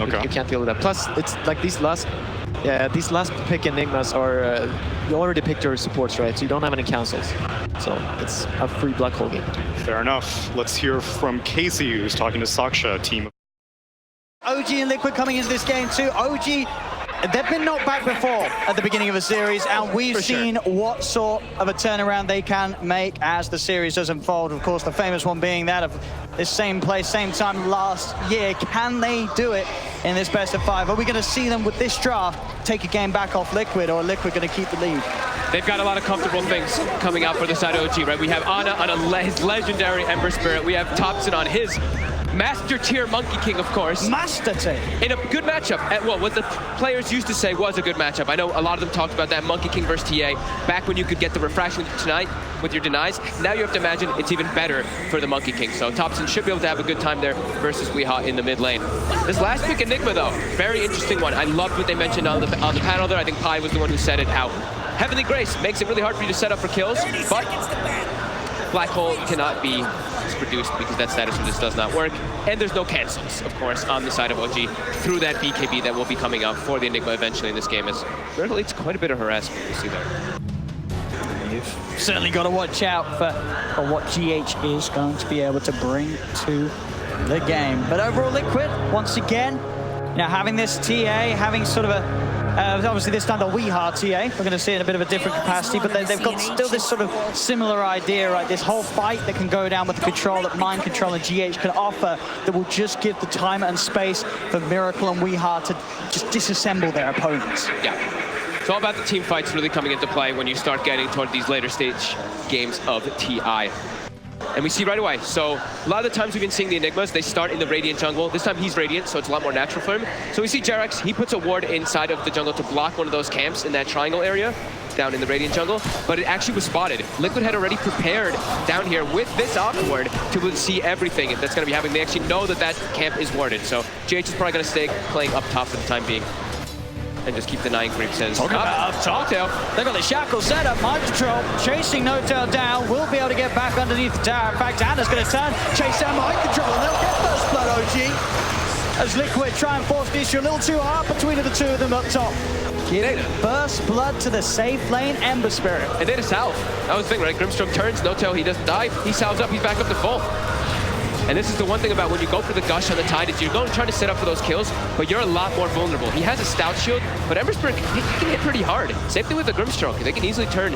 Okay. You can't deal with that. Plus, it's like these last pick Enigmas are, you already picked your supports, right? So you don't have any cancels. So it's a free black hole game. Fair enough. Let's hear from Casey, who's talking to Saksha, team. OG and Liquid coming into this game too. OG, they've been knocked back before at the beginning of a series, and we've seen what sort of a turnaround they can make as the series does unfold. Of course, the famous one being that of this same place, same time last year. Can they do it in this best of 5? Are we going to see them with this draft take a game back off Liquid, or are Liquid going to keep the lead? They've got a lot of comfortable things coming out for the side of OG, right? We have Ana on his legendary Ember Spirit. We have Topson on his Master Tier Monkey King, of course. Master Tier. In a good matchup. Well, what the players used to say was a good matchup. I know a lot of them talked about that Monkey King versus TA back when you could get the refraction tonight with your denies. Now you have to imagine it's even better for the Monkey King. So Topson should be able to have a good time there versus Weehaw in the mid lane. This last pick, Enigma, though, very interesting one. I loved what they mentioned on the panel there. I think Pi was the one who said it, how Heavenly Grace makes it really hard for you to set up for kills, but Black Hole cannot be produced because that status just does not work. And there's no cancels, of course, on the side of OG through that BKB that will be coming out for the Enigma eventually in this game, as Miracle leads quite a bit of harassment you see there. You've certainly got to watch out for what GH is going to be able to bring to the game. But overall, Liquid, once again, having this TA, having sort of a obviously this time the Weehaw TA, we're going to see it in a bit of a different capacity, but they've got still this sort of similar idea, right? This whole fight that can go down with the control that Mind Control and GH can offer that will just give the time and space for Miracle and Weehaw to just disassemble their opponents. Yeah. It's all about the team fights really coming into play when you start getting toward these later stage games of TI. And we see right away, so a lot of the times we've been seeing the Enigmas, they start in the Radiant jungle. This time he's Radiant, so it's a lot more natural for him. So we see Jerax, he puts a ward inside of the jungle to block one of those camps in that triangle area down in the Radiant jungle, but it actually was spotted. Liquid had already prepared down here with this off ward to see everything that's going to be happening. They actually know that that camp is warded, so GH is probably going to stay playing up top for the time being and just keep denying creeps. Talking about up top, they've got the shackle set up, Mind Control, chasing No-Tail down, will be able to get back underneath the tower. In fact, Ana's going to turn, chase down Mind Control, and they'll get First Blood, OG. As Liquid try and force the issue a little too hard between the two of them up top. Giving First Blood to the safe lane, Ember Spirit. And then a salve. That was the thing, right? Grimstroke turns, No-Tail, he doesn't die, he salves up, he's back up to full. And this is the one thing about when you go for the gush on the Tide is you're going to try to set up for those kills, but you're a lot more vulnerable. He has a stout shield, but Ember Spirit, he can hit pretty hard. Same thing with the Grimstroke. They can easily turn.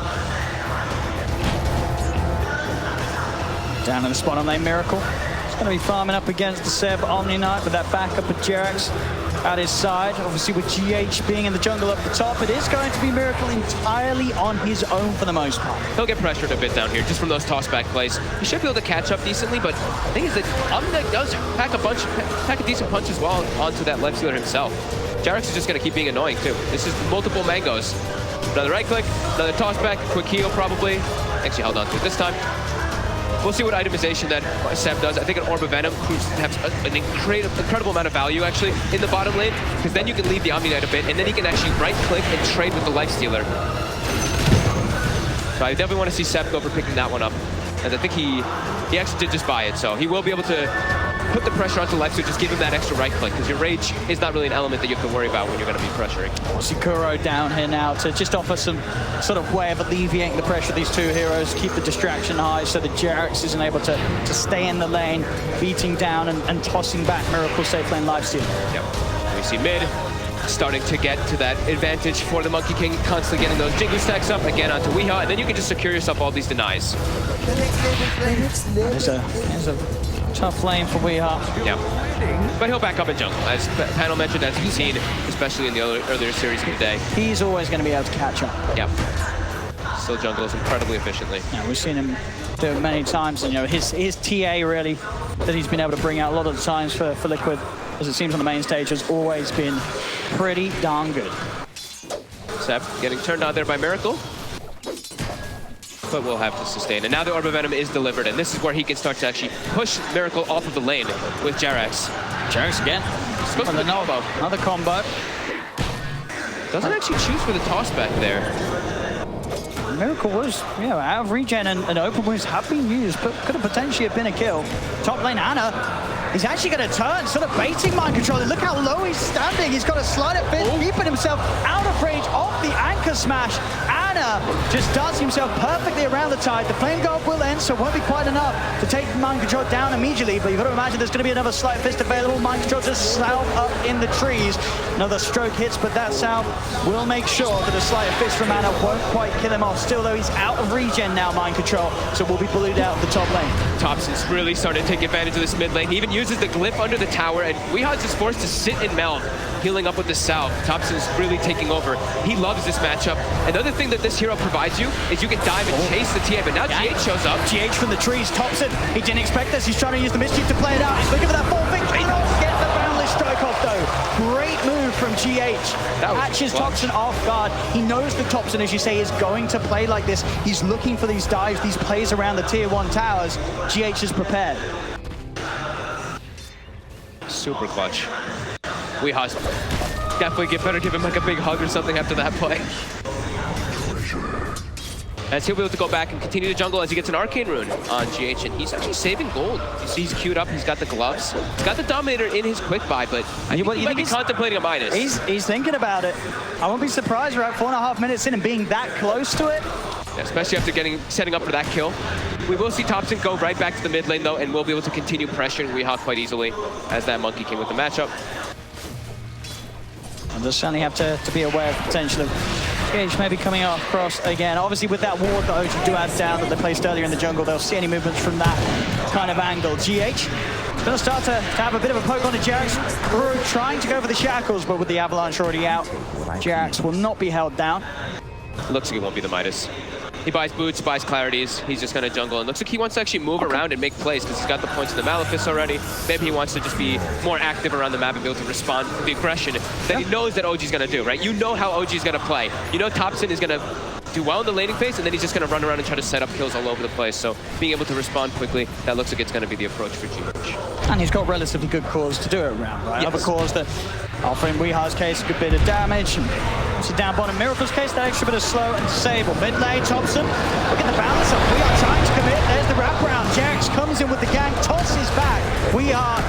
Down in the spot on lane, Miracle. He's going to be farming up against the Seb Omni Knight with that backup of Jerax at his side. Obviously with GH being in the jungle up the top, it is going to be Miracle entirely on his own for the most part. He'll get pressured a bit down here just from those toss-back plays. He should be able to catch up decently, but the thing is that Omni Knight does pack a decent punch as well onto that left sealer himself. Jerax is just going to keep being annoying too. This is multiple mangoes. Another right click, another toss-back, quick heal probably. Actually held on to it this time. We'll see what itemization that Seb does. I think an Orb of Venom proves to have an incredible amount of value, actually, in the bottom lane, because then you can leave the Omni Knight a bit, and then he can actually right-click and trade with the Lifestealer. So I definitely want to see Seb go for picking that one up, and I think he actually did just buy it, so he will be able to put the pressure onto Lifestealer, just give him that extra right-click, because your Rage is not really an element that you have to worry about when you're going to be pressuring. Sikuro down here now to just offer some sort of way of alleviating the pressure of these two heroes, keep the distraction high so that Jerax isn't able to stay in the lane, beating down and tossing back Miracle safe lane Lifesteal. Yep. We see mid starting to get to that advantage for the Monkey King, constantly getting those Jingle stacks up, again onto Weehaw, and then you can just secure yourself all these denies. There's a tough lane for Weehaw. Yeah, but he'll back up in jungle, as panel mentioned, as we've seen, especially in the earlier series of the day. He's always going to be able to catch up. Yeah, still jungles incredibly efficiently. Yeah, we've seen him do it many times, and his TA really that he's been able to bring out a lot of the times for Liquid, as it seems on the main stage, has always been pretty darn good. Seb getting turned on there by Miracle, but we'll have to sustain. And now the Orb of Venom is delivered, and this is where he can start to actually push Miracle off of the lane with Jerax. Jerax again. Goes for the combo. Another combo. Doesn't actually choose for the toss back there. Miracle was, out of regen, and open wounds have been used, but could have potentially have been a kill. Top lane Ana, he's actually going to turn, sort of baiting mind control. Look how low he's standing. He's got a slider fist, keeping himself out of range of the anchor smash. Ana just darts himself perfectly around the tide. The flame guard will end, so it won't be quite enough to take mind control down immediately, but you've got to imagine there's going to be another slight fist available. Mind control just south up in the trees. Another stroke hits, but that south will make sure that a slight fist from Ana won't quite kill him off. Still, though, he's out of regen now, mind control, so will be bullied out of the top lane. Topson's really starting to take advantage of this mid lane. He even uses the glyph under the tower, and Weehaw's is forced to sit and meld, healing up with the south. Topson's really taking over. He loves this matchup. Another thing that this hero provides you is you can dive and chase the TA, but now GH shows up. GH from the trees, Topson, he didn't expect this. He's trying to use the mischief to play it out. He's looking for that full victory. He does get the boundless strike off, though. Great move from GH. Catches Topson off guard. He knows that Topson, as you say, is going to play like this. He's looking for these dives, these plays around the tier 1 towers. GH is prepared. Super clutch. Weehaw's definitely better give him like a big hug or something after that play. As he'll be able to go back and continue to jungle as he gets an Arcane Rune on GH, and he's actually saving gold. You see he's queued up, he's got the gloves. He's got the Dominator in his quick buy, but I think he might be contemplating a minus. He's thinking about it. I won't be surprised we're at 4.5 minutes in and being that close to it. Yeah, especially after setting up for that kill. We will see Topson go right back to the mid lane, though, and we'll be able to continue pressuring Weehaw quite easily as that Monkey King with the matchup. And they'll certainly have to be aware of the potential of GH maybe coming across again. Obviously, with that ward that OG do add down that they placed earlier in the jungle, they'll see any movements from that kind of angle. GH going to start to have a bit of a poke on the Jax. Trying to go for the shackles, but with the avalanche already out, Jax will not be held down. Looks like it won't be the Midas. He buys boots, buys clarities. He's just going to jungle. And looks like he wants to actually move around and make plays because he's got the points in the Malefice already. Maybe he wants to just be more active around the map and be able to respond to the aggression that he knows that OG's going to do, right? You know how OG's going to play. You know Topson is going to do well in the laning phase, and then he's just going to run around and try to set up kills all over the place. So being able to respond quickly, that looks like it's going to be the approach for GH. And he's got relatively good cores to do it around, right? Yes. Other cores that offer in Weehaw's case a good bit of damage. So down bottom, Miracle's case, that extra bit of slow and disable. Mid lane, Topson, look at the balance up. Weehaw's trying to commit. There's the wraparound. Jax comes in with the gang, tosses back. Weehaw,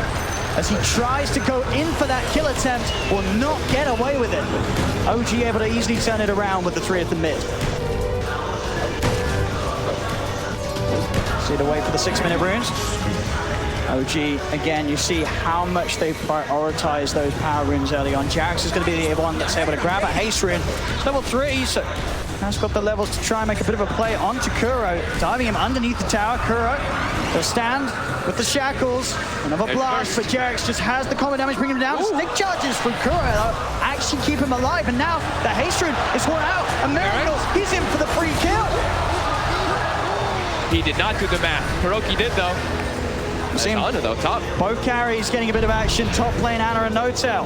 as he tries to go in for that kill attempt, will not get away with it. OG able to easily turn it around with the 3 at the mid. See the wait for the 6-minute runes. OG, again, you see how much they've prioritized those power runes early on. Jax is going to be the one that's able to grab a haste rune. It's level 3, so has got the levels to try and make a bit of a play onto Kuro, diving him underneath the tower. Kuro, they'll stand with the shackles. Another blast, but Jax just has the combo damage, bringing him down. Stick charges from Kuro, actually keep him alive, and now the haste rune is worn out. A Miracle, he's in for the free kill. He did not do the math. Hiroki did, though. Under, though, top. Both carries getting a bit of action. Top lane, Ana and Notel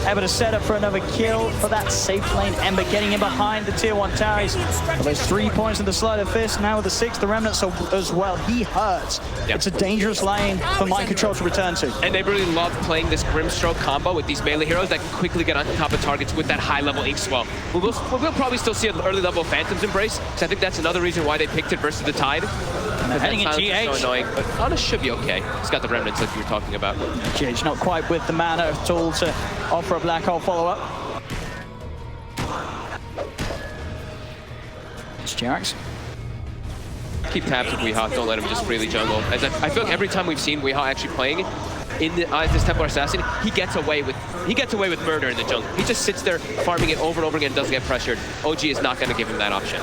able to set up for another kill for that safe lane. Ember getting in behind the tier 1 towers. Those 3 points in the sleight of fist. Now with the 6, the remnants as well. He hurts. Yep. It's a dangerous lane for mind control to return to. And they really love playing this Grimstroke combo with these melee heroes that can quickly get on top of targets with that high level ink swell. We'll probably still see an early level Phantom's Embrace, because I think that's another reason why they picked it versus the Tide. And heading in GH. So annoying, but Ana should be okay. He's got the remnants like you were talking about. GH not quite with the mana at all to offer a black hole follow-up. It's Jax. Keep tabs with Weehaw, don't let him just freely jungle. As I feel like every time we've seen Weehaw actually playing in this Templar Assassin, he gets away with murder in the jungle. He just sits there farming it over and over again, doesn't get pressured. OG is not going to give him that option.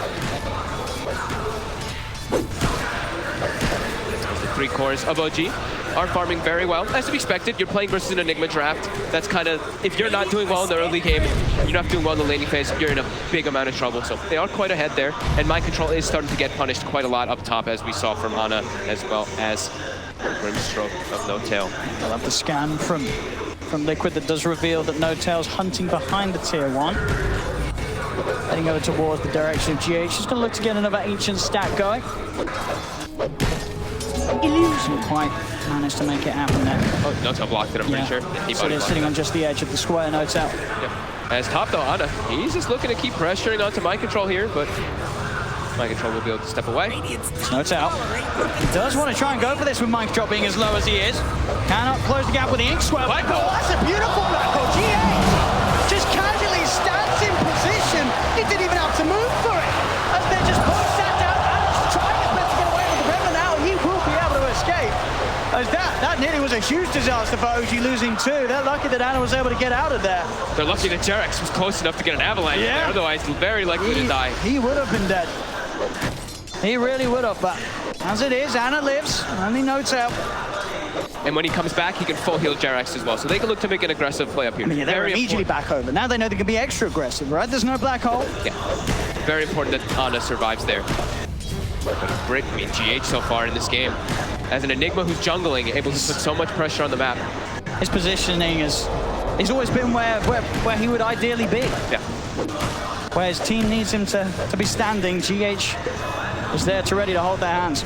3 cores of OG are farming very well. As to be expected, you're playing versus an Enigma draft. That's kind of, if you're not doing well in the early game, you're not doing well in the laning phase, you're in a big amount of trouble. So they are quite ahead there. And mind control is starting to get punished quite a lot up top, as we saw from Ana, as well as Grimstroke of No Tail. I love the scan from Liquid that does reveal that No Tail's hunting behind the tier 1. Heading over towards the direction of GH. She's going to look to get another ancient stack going. Illusion quite managed to make it happen there. Oh, Notel blocked it, I'm pretty sure. Yeah, so they're sitting on just the edge of the square, Notel. Yeah. As top though, Ana, he's just looking to keep pressuring onto mind control here, but Mind Control will be able to step away. Notes out. He does want to try and go for this with Mind Control being as low as he is. Cannot close the gap with the Ink Swell. Black hole. That's a beautiful black hole. GH just casually stands in position. He didn't even have to move for it. As they just both sat down and trying his best to get away with the Remnant now, he will be able to escape. As that nearly was a huge disaster for OG losing two. They're lucky that Anna was able to get out of there. They're lucky that Jerex was close enough to get an avalanche there. Otherwise, very likely to die. He would have been dead. He really would have, but as it is, Anna lives, only notes out. And when he comes back, he can full heal Jerex as well. So they can look to make an aggressive play up here. I mean, they're immediately back over. Now they know they can be extra aggressive, right? There's no black hole. Yeah, very important that Anna survives there. But a break, I mean, GH so far in this game. As an Enigma who's jungling, able to put so much pressure on the map. His positioning he's always been where he would ideally be. Yeah. Where his team needs him to be standing, GH is there to ready to hold their hands.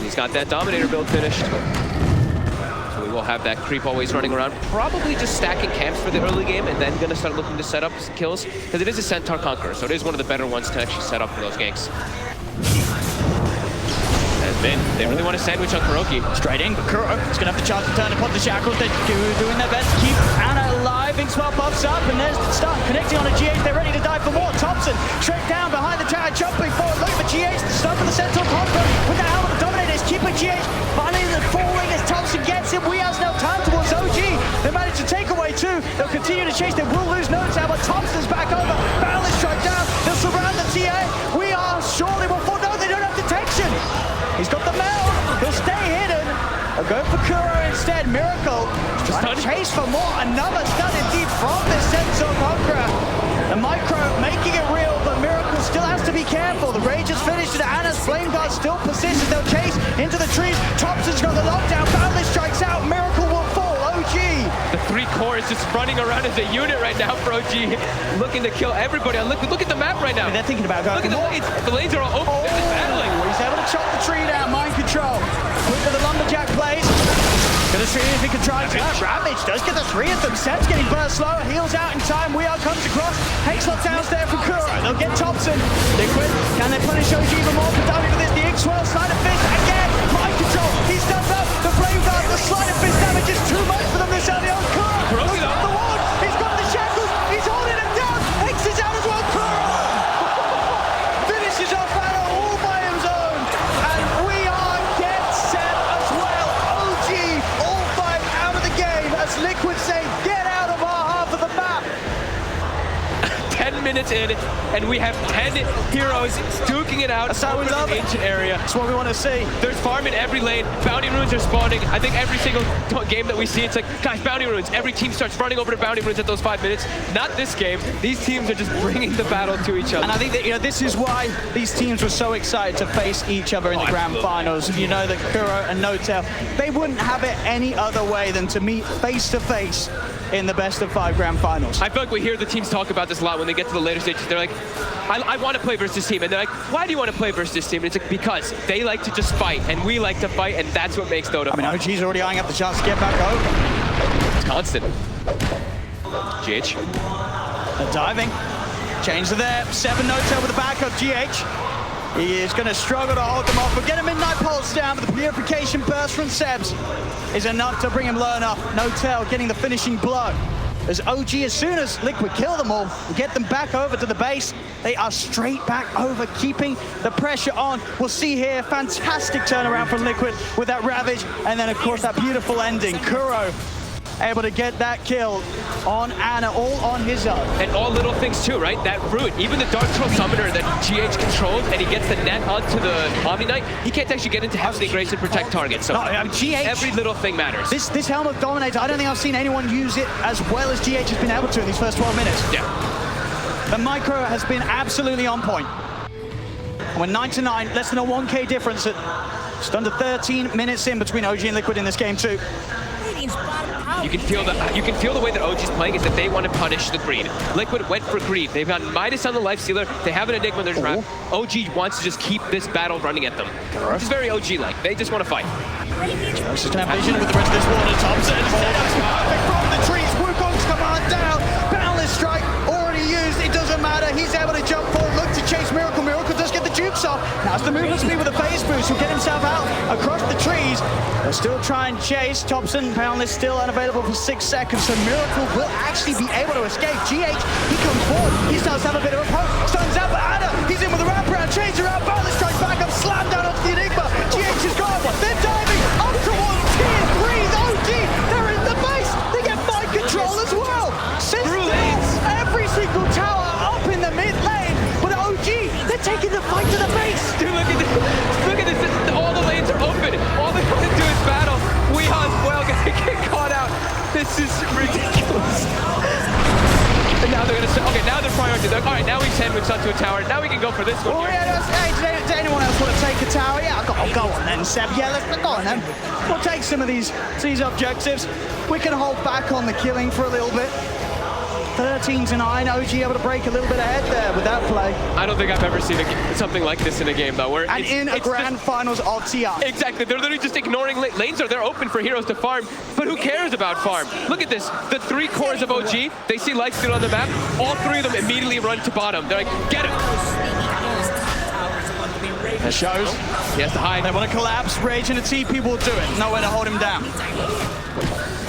He's got that Dominator build finished. So we will have that creep always running around, probably just stacking camps for the early game and then gonna start looking to set up some kills. Because it is a Centaur Conqueror, so it is one of the better ones to actually set up for those ganks. They really want to sandwich on Kuroki. Straight in, but Kuro is going to have the chance to turn upon the shackles. They're doing their best to keep Anna alive. Inkswell pops up, and there's the stun. Connecting on a GH, they're ready to die for more. Topson straight down behind the tower, jumping forward, looking for GH. The stun for the Centaur Conqueror with the helmet of the Dominator is keeping GH. Finally, the falling as Topson gets him. We have no time towards OG. They managed to take away two. They'll continue to chase. They will lose notes out, but Topson's back over. Barrel is struck down. They'll surround the TA. We are surely before. No, they don't have detection. He's got the meld. He'll stay hidden. They'll go for Kuro instead. Miracle trying to chase for more. Another stun indeed from the Centaur Conqueror. The Micro making it real, but Miracle still has to be careful. The Rage is finished and Anna's Flame Guard still persists. They'll chase into the trees. Topson's got the lockdown. Boundless strikes out. Miracle will fall. OG. The three core is just running around as a unit right now for OG, looking to kill everybody. Look at the map right now. I mean, they're thinking about going. Look at the lanes. The lanes are all open. They're just battling. He's able to chop the tree down. Mind Control. Quick to the Lumberjack plays. Gonna see if he can try to Rampage does get the three of them. Seb's getting burst slower, heals out in time. Weir comes across. Hexlock down's there for Kuro. They'll get Topson. Liquid, can they punish OG even more? But diving for this, the Ink-Swell, Sleight of Fist again. Mind Control, he stands up. The Flame Guard, the Sleight of Fist damage is too much for them this early on. Kuro, he's got the ward. He's got the shackles. He's holding him down. Hex is out as well. Kuro finishes off battle all by his own. And we are dead set as well. OG all five out of the game as Liquid say, get out of our half of the map. 10 minutes in, and we have 10 heroes duking it out. That's how we love the it. ancient area. That's what we want to see. There's farm in every lane. Bounty runes are spawning. I think every single game that we see, it's like, guys, bounty runes. Every team starts running over to bounty runes at those 5 minutes. Not this game. These teams are just bringing the battle to each other. And I think that this is why these teams were so excited to face each other in the grand finals. You know that Kuro and Notel, they wouldn't have it any other way than to meet face to face in the best of 5 grand finals. I feel like we hear the teams talk about this a lot when they get to the later stages. They're like, I want to play versus this team. And they're like, why do you want to play versus this team? And it's like, because they like to just fight, and we like to fight, and that's what makes Dota fun. I mean, OG's already eyeing up the chance to get back over. It's constant. GH. They're diving. Chains are there. 7 Notel with the backup. GH. He is going to struggle to hold them off, but get a Midnight Pulse down, but the Purification Burst from Sebs is enough to bring him low enough. Notel getting the finishing blow. As OG, as soon as Liquid kill them all, get them back over to the base, they are straight back over, keeping the pressure on. We'll see here, fantastic turnaround from Liquid with that Ravage, and then of course that beautiful ending. Kuro able to get that kill on Anna, all on his own. And all little things too, right? That root, even the Dark Troll Summoner that GH controlled, and he gets the net onto the Omni Knight, he can't actually get into Heavenly Grace and protect targets. So GH, every little thing matters. This Helmet Dominator, I don't think I've seen anyone use it as well as GH has been able to in these first 12 minutes. Yeah. The Micro has been absolutely on point. We're 9-9, less than a 1K difference at just under 13 minutes in between OG and Liquid in this game too. You can feel the way that OG's playing is that they want to punish the greed. Liquid went for greed. They've got Midas on the life stealer. They have an Enigma in their trap. OG wants to just keep this battle running at them, which is very OG-like. They just want to fight. Just gonna have vision with the rest of this water. Topson perfect from the trees. Wukong's command down. Boundless strike already used. It doesn't matter. He's able to jump forward, look to chase Miracle. Miracle does jukes off. Now it's the movement speed with the phase boost. He'll get himself out across the trees. They'll still try and chase. Topson apparently still unavailable for 6 seconds, so Miracle will actually be able to escape. GH, he comes forward. He starts to have a bit of a poke. Stuns out, but Anna, he's in with a wraparound. Chains around. Bartlett strikes back up. Slam down onto the Enigma. GH is gone. They're diving up towards tier 3. OG, they're in the base. They get mind control as well. Every single tower up in the mid lane. But OG, they're taking the fight to the base. Dude, look at this. Look at this. All the lanes are open. All they want to do is battle. Weeha's well gonna get caught out. This is ridiculous. And now they're gonna say, okay, now they're prioritizing. All right, now we've sandwiched onto a tower. Now we can go for this one. Well, yeah, hey, does anyone else want to take a tower? Yeah, I'll go on then, Seb. Yeah, let's go on then. We'll take some of these objectives. We can hold back on the killing for a little bit. 13-9, OG able to break a little bit ahead there with that play. I don't think I've ever seen something like this in a game, though. Where and in a grand finals of TI. Exactly. They're literally just ignoring lanes. They're open for heroes to farm, but who cares about farm? Look at this. The 3 cores of OG, they see Lightstone on the map. All 3 of them immediately run to bottom. They're like, get him. It shows. He has to hide. They want to collapse. Rage and a TP will do it. Nowhere to hold him down.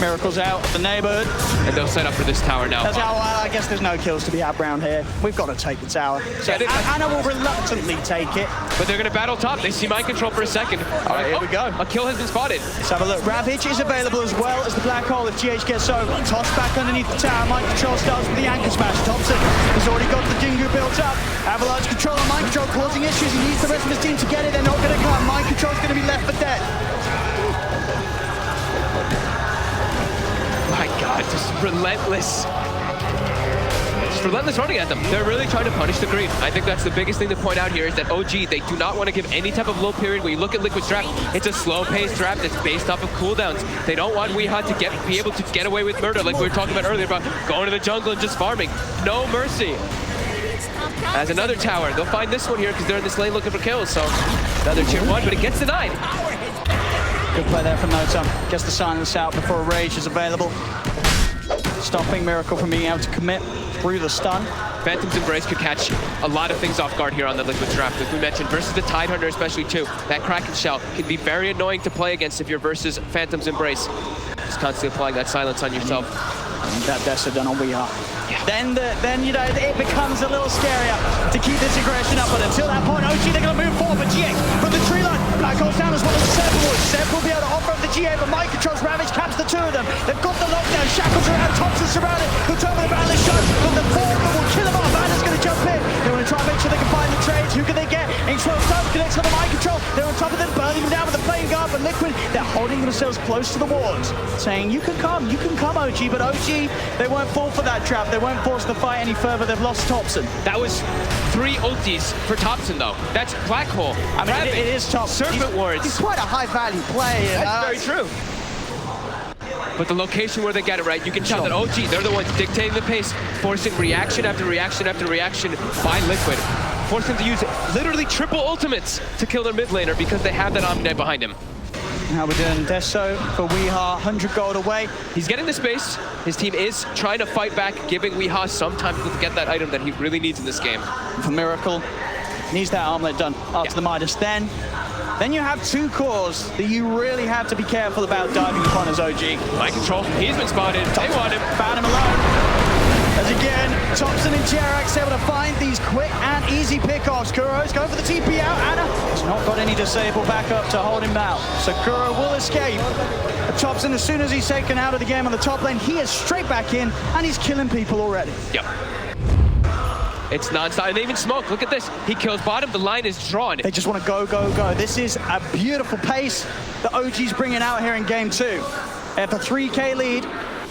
Miracle's out of the neighborhood. And they'll set up for this tower now. That's how, I guess there's no kills to be had round here. We've got to take the tower. So Anna will reluctantly take it. But they're going to battle top. They see mind control for a second. All right, here we go. A kill has been spotted. Let's have a look. Rampage is available as well as the black hole if GH gets over. Toss back underneath the tower. Mind control starts with the anchor smash. Topson has already got the Jingu built up. Avalanche control and mind control causing issues. He needs the rest of his team to get it. They're not going to come. Mind control's going to be left for dead. My God, just relentless. Just relentless running at them. They're really trying to punish the green. I think that's the biggest thing to point out here is that OG, they do not want to give any type of low period. When you look at Liquid's draft, it's a slow-paced draft that's based off of cooldowns. They don't want Weeha to be able to get away with murder like we were talking about earlier about going to the jungle and just farming. No mercy. As another tower, they'll find this one here because they're in this lane looking for kills. So another tier 1, but it gets denied. Good play there from Nota. Gets the silence out before a Rage is available. Stopping Miracle from being able to commit through the stun. Phantom's Embrace could catch a lot of things off guard here on the Liquid draft. As we mentioned, versus the Tidehunter especially too. That Kraken Shell can be very annoying to play against if you're versus Phantom's Embrace. Just constantly applying that silence on yourself. That Dessa done on Weeha. Yeah. Then you know, it becomes a little scarier to keep this aggression up. But until that point, OG, they're going to move forward. But GA from the tree line. Black goes down as well as Seb will. Seb will be able to offer up the GA, but Mike controls Ravage, caps the 2 of them. They've got the lockdown. Shackles around, Topson surrounded. He'll turn with the battle shot, but the 4 will kill him off. Anna's going to jump in. They want to try and make sure they can find the trades. Who can they get? Inkswell stuff connects on the mind control. They're on top of them, burning them down with the flame guard. But Liquid, they're holding themselves close to the wards, saying, you can come, OG. But OG, they won't fall for that trap. They won't force the fight any further. They've lost Topson. That was 3 ultis for Topson, though. That's Black Hole. I mean, it is Topson. Serpent Wards. He's quite a high-value play. That's very true. But the location where they get it right, you can tell that OG, they're the ones dictating the pace, forcing reaction after reaction after reaction by Liquid. Force them to use literally triple ultimates to kill their mid laner because they have that Omni behind him. How we're doing Deso for Weeha, 100 gold away. He's getting the space. His team is trying to fight back, giving Weeha some time to get that item that he really needs in this game. For Miracle, needs that armlet done after the Midas. Then you have 2 cores that you really have to be careful about diving upon as OG. Mind control, he's been spotted. They want him. Found him alone. As again, Topson and Jerax able to find these quick and easy pickoffs. Kuro's going for the TP out. Anna has not got any disable backup to hold him out. So Kuro will escape. Topson, as soon as he's taken out of the game on the top lane, he is straight back in and he's killing people already. Yep. It's non-stop, and they even smoke. Look at this. He kills bottom, the line is drawn. They just want to go, go, go. This is a beautiful pace that OG's bringing out here in game 2. They have a 3K lead.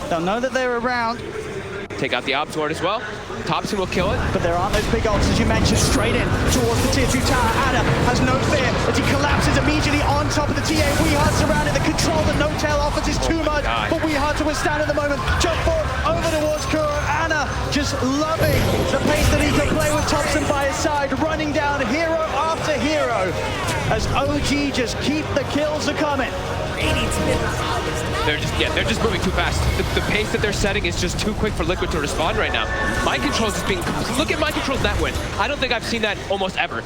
They'll know that they're around. Take out the Obs Ward as well. Topson will kill it. But there aren't those big ults, as you mentioned, straight in towards the tier 2 tower. Anna has no fear as he collapses immediately on top of the TA. Weeha surrounded. The control that No-Tail offers is too much for Weeha to withstand at the moment. Jump forward, over towards Kuro. Anna just loving the pace that he can play with Topson by his side, running down hero after hero as OG just keep the kills a coming. They're just moving too fast. The pace that they're setting is just too quick for Liquid to respond right now. Mind control is being, look at mind control that win. I don't think I've seen that almost ever.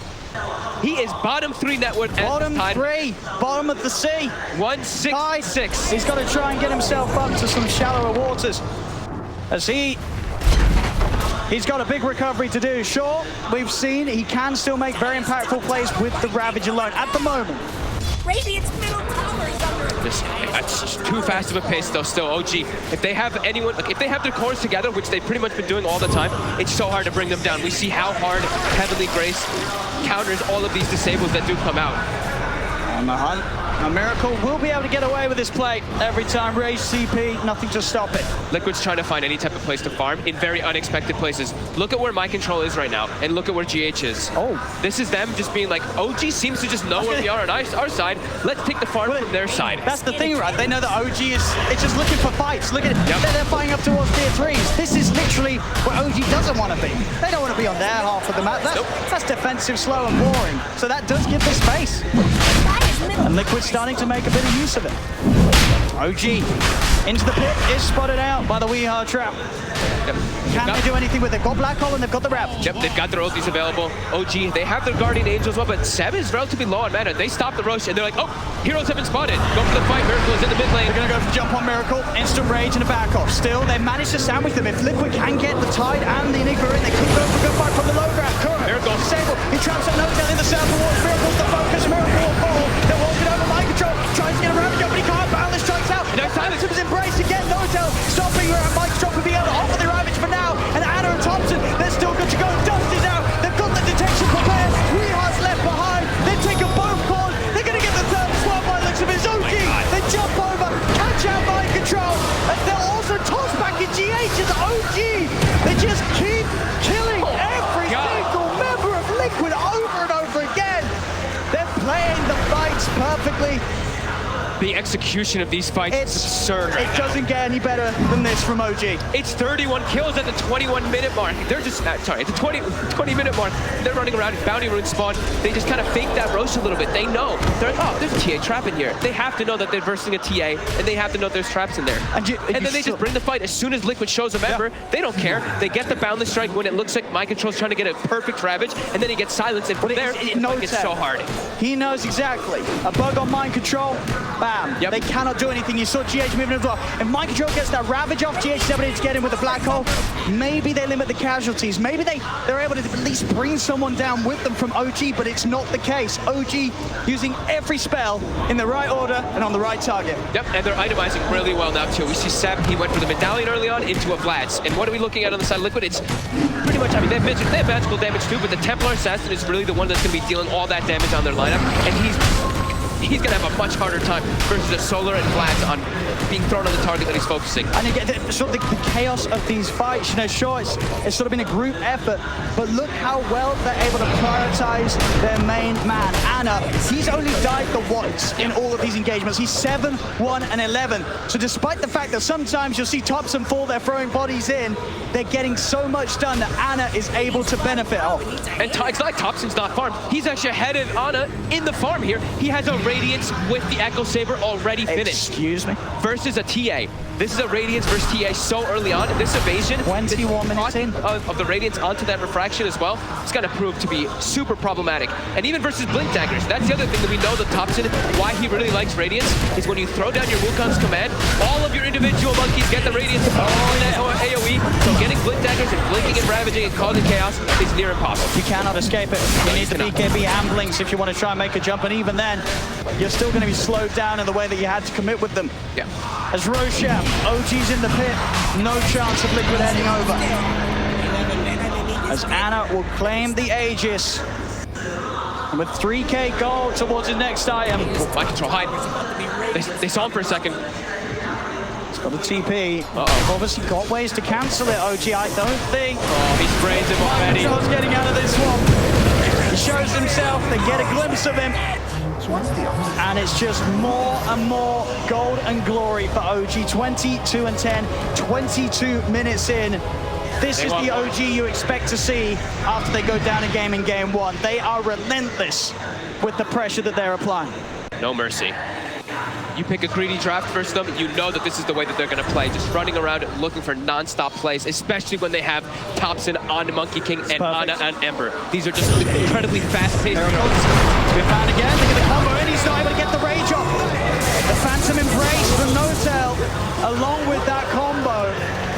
He is bottom 3 net worth. Bottom 3, bottom of the sea. 166. He's got to try and get himself up to some shallower waters. As he's got a big recovery to do. Sure, we've seen he can still make very impactful plays with the Ravage alone at the moment. Radiant's middle tower is under attack. It's too fast of a pace though still. OG, if they have anyone, like if they have their cores together, which they've pretty much been doing all the time, it's so hard to bring them down. We see how hard Heavenly Grace counters all of these disables that do come out. On the hunt, a Miracle will be able to get away with this play every time. Rage CP, nothing to stop it. Liquid's trying to find any type of place to farm in very unexpected places. Look at where my control is right now, and look at where GH is. Oh. This is them just being like, OG seems to just know where we are on our side. Let's take the farm from their side. That's the thing, right? They know that OG is just looking for fights. Look at it. Yep. They're fighting up towards tier 3s. This is literally where OG doesn't want to be. They don't want to be on their half of the map. That's defensive, slow, and boring. So that does give the space. And Liquid's starting to make a bit of use of it. OG into the pit, is spotted out by the Weehar trap. Yep. Can they do anything with it? Got Black Hole and they've got the Ravage. Yep, they've got their ultis available. OG, they have their Guardian Angel as well, but Seb is relatively low on mana. They stop the rush and they're like, oh, heroes have been spotted. Go for the fight. Miracle is in the mid lane. They're going to go for jump on Miracle, instant rage and a back off. Still, they managed to sandwich them. If Liquid can get the Tide and the Enigma in, they could go for a good fight from the low ground. Miracle. Sable, he traps out Notel in the south towards Miracle's the focus. Miracle will fall. They're walking over mind control. Tries to get a Ravage up, but he can't. Balance strikes out. No silence. His embrace again. Notel stopping mind control from being able to offer the Ravage for now. And Anna and Topson, they're still good to go. Dust is out. They've got the detection prepared. Weehar's left behind. They've taken both calls. They're going to get the third as well by the looks of it. OG, they jump over, catch out mind control. And they'll also toss back in GH as OG. They just keep killing every single member of Liquid over and over again. They're playing the fights perfectly. The execution of these fights is absurd. It doesn't get any better than this from OG. It's 31 kills at the 21-minute mark. They're just, sorry, at the 20-minute mark. They're running around in Bounty Rune spawn. They just kind of fake that Rosh a little bit. They know. They're like, oh, there's a TA trap in here. They have to know that they're versing a TA, and they have to know there's traps in there. And then they just bring the fight. As soon as Liquid shows a member, they don't care. They get the Boundless Strike when it looks like My Control's trying to get a perfect Ravage, and then he gets silenced, and from there, it's so hard. He knows exactly. A bug on Mind Control, bam. Yep. They cannot do anything. You saw GH moving as well. If Mind Control gets that Ravage off, GH is able to get in with the Black Hole. Maybe they limit the casualties. Maybe they're able to at least bring someone down with them from OG, but it's not the case. OG using every spell in the right order and on the right target. Yep, and they're itemizing really well now too. We see Seb, he went for the Medallion early on into a Vlad's. And what are we looking at on the side of Liquid? It's pretty much, I mean, they have magical damage too, but the Templar Assassin is really the one that's going to be dealing all that damage on their lineup. And he's going to have a much harder time versus a Solar and Vlad's on being thrown on the target that he's focusing. And again, sort of the chaos of these fights, you know, sure, it's sort of been a group effort, but look how well they're able to prioritize their main man, Anna. He's only died the once in all of these engagements. He's 7, 1, and 11. So despite the fact that sometimes you'll see Topson fall, they're throwing bodies in, they're getting so much done that Anna is able to benefit off. And it's like Topson's not farmed. He's actually ahead of Anna in the farm here. He has a Radiance with the Echo Saber already finished. Excuse me? Versus a TA. This is a Radiance versus TA so early on. This evasion, 21 minutes in. Of the Radiance onto that Refraction as well, it's going to prove to be super problematic. And even versus Blink Daggers, that's the other thing that we know that Topson, why he really likes Radiance, is when you throw down your Wukong's command, all of your individual monkeys get the Radiance or AoE, so getting Blink Daggers and blinking and ravaging and causing chaos is near impossible. You cannot escape it. You need the BKB and blinks if you want to try and make a jump, and even then, you're still going to be slowed down in the way that you had to commit with them. Yeah. As Rochelle, OG's in the pit, no chance of Liquid heading over. As Anna will claim the Aegis. And with 3k gold towards his next item. My Control, hide. They saw him for a second. He's got a TP. Uh-oh. Obviously got ways to cancel it, OG, I don't think. Oh, he sprays him already. Control's getting out of this swamp. He shows himself, they get a glimpse of him. And it's just more and more gold and glory for OG. 22 and 10, 22 minutes in. This is the OG you expect to see after they go down a game in game one. They are relentless with the pressure that they're applying. No mercy. You pick a greedy draft versus them, you know that this is the way that they're going to play. Just running around looking for non-stop plays, especially when they have Topson on Monkey King and Ana on Ember. These are just incredibly fast-paced. Good found again. Look at the combo, and he's not able to get the rage off. The Phantom Embrace from No-Tail, along with that combo,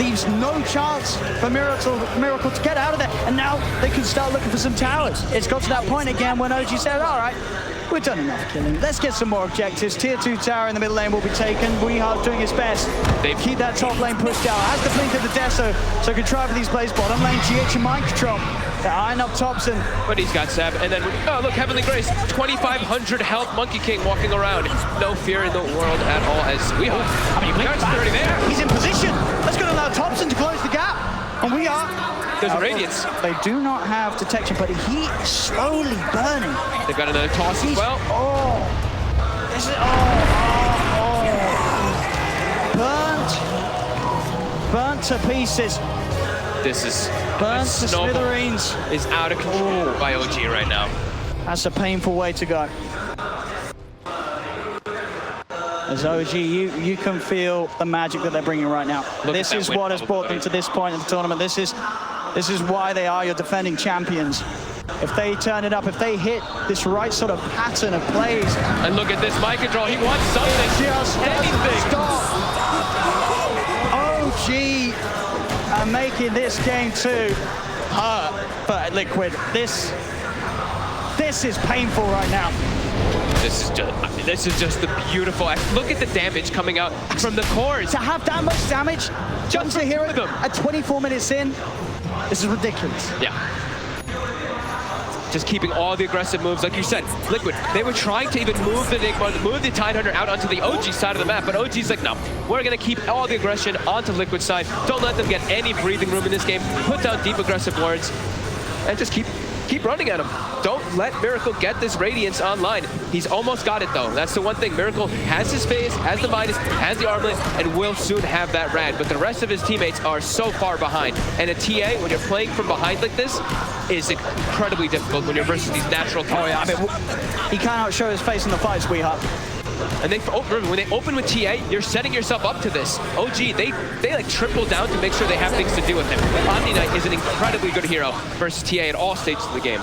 leaves no chance for Miracle to get out of there. And now they can start looking for some towers. It's got to that point again when OG said, all right, we've done enough killing. Let's get some more objectives. Tier 2 tower in the middle lane will be taken. Weehar's doing his best. They keep that top lane pushed out. Has the blink of the Deso, so can try for these plays. Bottom lane, GH and mind control. They're eyeing up Topson. But he's got Seb, and then, oh look, Heavenly Grace, 2,500 health Monkey King walking around. No fear in the world at all as Weehar. I mean, Guards already there. He's in position. That's going to allow Topson to close the gap. And Weehar. There's a Radiance. They do not have detection, but he is slowly burning. They've got another toss as well. Oh. This is, Burnt to pieces. This is Burnt to smithereens. Is out of control by OG right now. That's a painful way to go. As OG, you can feel the magic that they're bringing right now. This is what has brought them to this point in the tournament. This is why they are your defending champions. If they turn it up, if they hit this right sort of pattern of plays. And look at this mind control. He wants something. Just anything. Stop. OG are making this game too hurt. But Liquid, this is painful right now. This is just the beautiful. Look at the damage coming out from the cores. To have that much damage just to hero them at 24 minutes in, this is ridiculous. Yeah. Just keeping all the aggressive moves, like you said, Liquid. They were trying to even move the Enigma, move the Tidehunter out onto the OG side of the map, but OG's like, no, we're gonna keep all the aggression onto Liquid side. Don't let them get any breathing room in this game. Put down deep aggressive wards, and just keep running at him. Don't let Miracle get this Radiance online. He's almost got it though. That's the one thing. Miracle has his phase, has the Midas, has the armlet, and will soon have that Rad. But the rest of his teammates are so far behind. And a TA, when you're playing from behind like this, is incredibly difficult when you're versus these natural characters. Oh yeah, I mean, he cannot show his face in the fights, Weehar. And when they open with TA, you're setting yourself up to this. OG, they like triple down to make sure they have things to do with him. Omni Knight is an incredibly good hero versus TA at all stages of the game.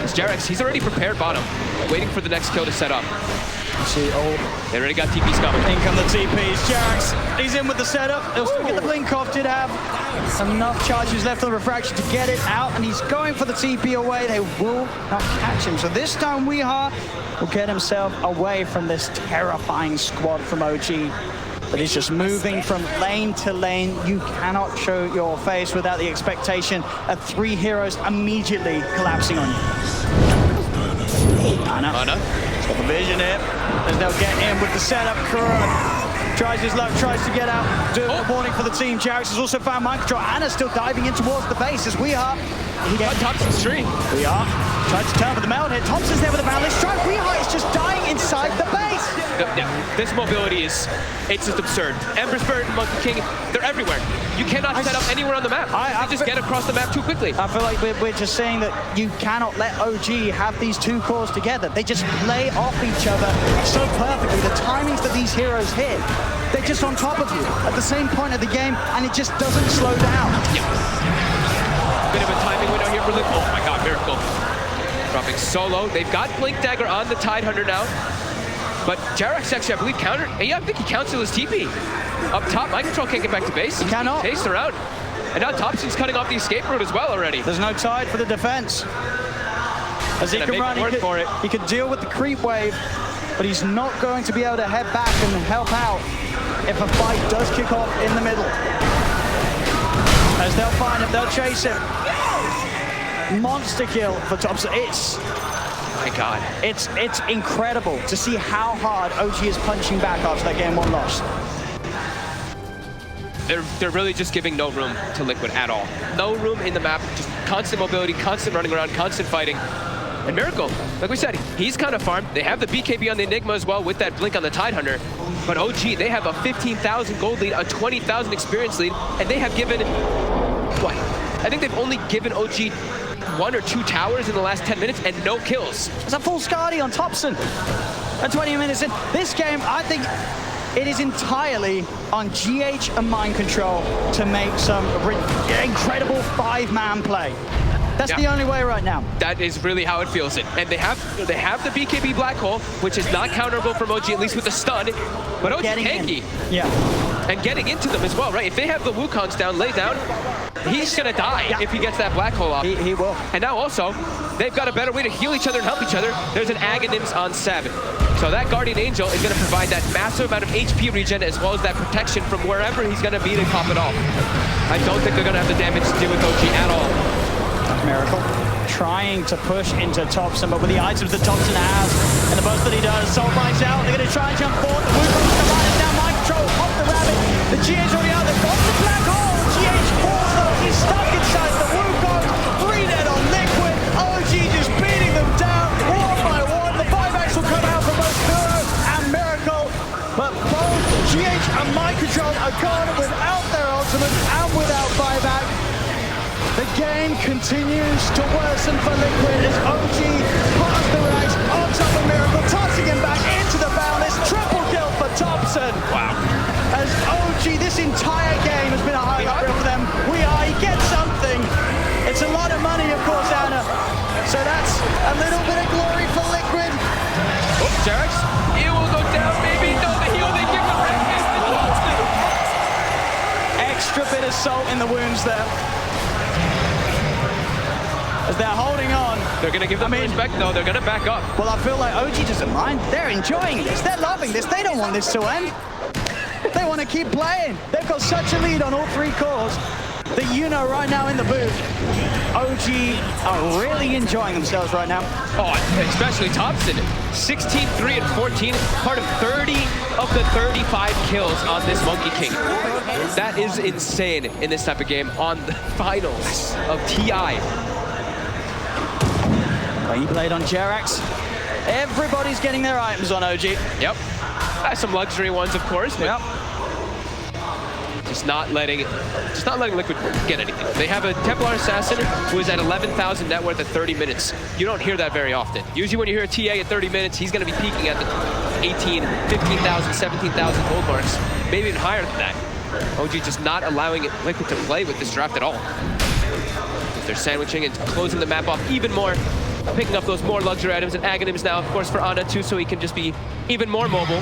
It's Jarex, he's already prepared bottom, waiting for the next kill to set up. See, they already got TPs coming. In come the TPs. Jarex, he's in with the setup. They'll still get the blink off. Did have enough charges left on the refraction to get it out, and he's going for the TP away. They will not catch him. So this time Weehar will get himself away from this terrifying squad from OG. But he's just moving from lane to lane. You cannot show your face without the expectation of 3 heroes immediately collapsing on you. Ana. Got the vision here, as they'll get in with the setup. Kura tries his luck, tries to get out, do a warning for the team. Jarex has also found mind control. Ana's still diving in towards the base as Weehar. He got Topson's tree. Weehar tried to turn for the melt hit. Topson's there with the balance strike. Weehar is just dying inside the base. Yeah, this mobility it's just absurd. Ember's Bird and Monkey King, they're everywhere. You cannot set up anywhere on the map. They just get across the map too quickly. I feel like we're just saying that you cannot let OG have these two cores together. They just play off each other so perfectly. The timings that these heroes hit, they're just on top of you at the same point of the game, and it just doesn't slow down. Yeah. Bit of a timing window here for Liquid. Oh my god, Miracle. Dropping solo. They've got Blink Dagger on the Tidehunter now. But Jarex actually, I believe, countered. Yeah, I think he counseled his TP. Up top, Mind Control can't get back to base. He cannot. Chased around. And now Topson's cutting off the escape route as well already. There's no tide for the defense. As he can run, he could deal with the creep wave, but he's not going to be able to head back and help out if a fight does kick off in the middle. As they'll find him, they'll chase him. Monster kill for Topson. My god. It's incredible to see how hard OG is punching back after that game 1 loss. They're really just giving no room to Liquid at all. No room in the map, just constant mobility, constant running around, constant fighting. And Miracle, like we said, he's kind of farmed. They have the BKB on the Enigma as well with that blink on the Tidehunter. But OG, they have a 15,000 gold lead, a 20,000 experience lead, and they have given, what? I think they've only given OG 1 or 2 towers in the last 10 minutes and no kills. It's a full Scardy on Topson. At 20 minutes in. This game, I think it is entirely on GH and Mind Control to make some incredible 5-man play. That's the only way right now. That is really how it feels. And they have the BKB Black Hole, which is not counterable from OG, at least with the stun. But OG tanky. Yeah. And getting into them as well, right? If they have the Wukongs down, lay down, he's gonna die if he gets that Black Hole off. He will. And now also, they've got a better way to heal each other and help each other. There's an Aghanims on 7. So that Guardian Angel is gonna provide that massive amount of HP regen as well as that protection from wherever he's gonna be to pop it off. I don't think they're gonna have the damage to do with OG at all. Miracle trying to push into Topson, but with the items that Topson has and the burst that he does, Soul finds out. They're going to try and jump forward. The Wukong's come on, it's now Mind Control off the rabbit. The GH already out. They've got the Black Hole. GH falls though. He's stuck inside the Wukong. 3 dead on Liquid. OG just beating them down one by one. The buybacks will come out from both Kuro and Miracle, but both GH and Mind Control are gone without their ultimate and without buyback. The game continues to worsen for Liquid as OG past the ranks on top of Miracle, tossing him back into the boundless. Triple kill for Topson. Wow. As OG, this entire game has been a highlight reel for them. He gets something. It's a lot of money, of course, Anna. So that's a little bit of glory for Liquid. Oh, Jarex, he will go down, maybe. No, the heal they give the Rampage to Topson. Extra bit of salt in the wounds there. As they're holding on. They're going to give them respect, though. They're going to back up. Well, I feel like OG doesn't mind. They're enjoying this. They're loving this. They don't want this to end. They want to keep playing. They've got such a lead on all 3 cores that you know right now in the booth, OG are really enjoying themselves right now. Oh, especially Topson. 16, 3, and 14. Part of 30 of the 35 kills on this Monkey King. That is insane in this type of game on the finals of TI. He played on Jerax. Everybody's getting their items on OG. Yep. Some luxury ones, of course, but just not letting Liquid get anything. They have a Templar Assassin who is at 11,000 net worth at 30 minutes. You don't hear that very often. Usually when you hear a TA at 30 minutes, he's going to be peaking at the 18, 15,000, 17,000 gold marks, maybe even higher than that. OG just not allowing Liquid to play with this draft at all. They're sandwiching and closing the map off even more, picking up those more luxury items and Aghanims now, of course, for Ana too, so he can just be even more mobile.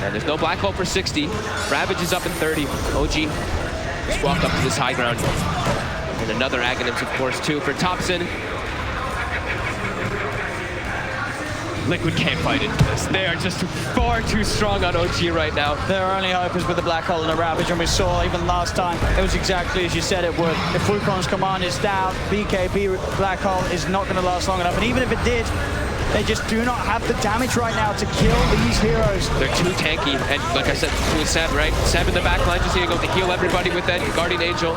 And there's no Black Hole for 60. Ravage is up in 30. OG just walk up to this high ground. And another Aghanims, of course, too, for Topson. Liquid can't fight into this. They are just far too strong on OG right now. Their only hope is with the Black Hole and a Ravage, and we saw even last time, it was exactly as you said it would. If Wukong's command is down, BKB Black Hole is not going to last long enough, and even if it did, they just do not have the damage right now to kill these heroes. They're too tanky, and like I said, with Seb, right? Seb in the back line just here go to heal everybody with that Guardian Angel.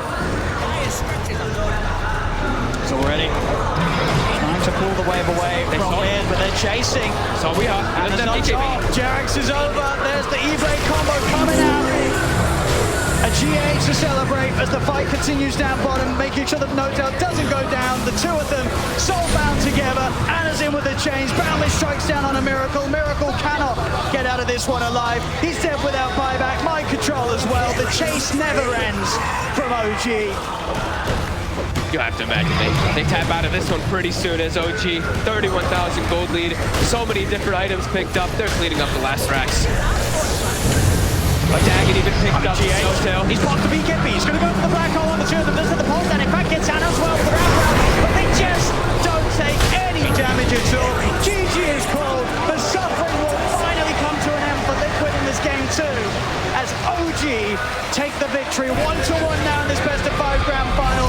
It's already trying to pull the wave away from mid, but they're chasing. So we are. And it's not top. Jerax is over. There's the E-Blade combo coming out. A GH to celebrate as the fight continues down bottom, making sure that No Doubt doesn't go down. The two of them soul-bound together. Anna's in with the chains. Boundless strikes down on a Miracle. Miracle cannot get out of this one alive. He's dead without buyback. Mind Control as well. The chase never ends from OG. You have to imagine they tap out of this one pretty soon as OG, 31,000 gold lead. So many different items picked up. They're cleaning up the last racks. A Dagon even picked up Snowtail. He's blocked the BKB. He's going to go for the Black Hole on the two of them. Does hit the pulse down. In fact, gets Anna as well for the round, but they just don't take any damage at all. GG is called. The suffering will finally come to an end for Liquid in this game too, as OG take the victory 1-1 now in this best of 5 grand final.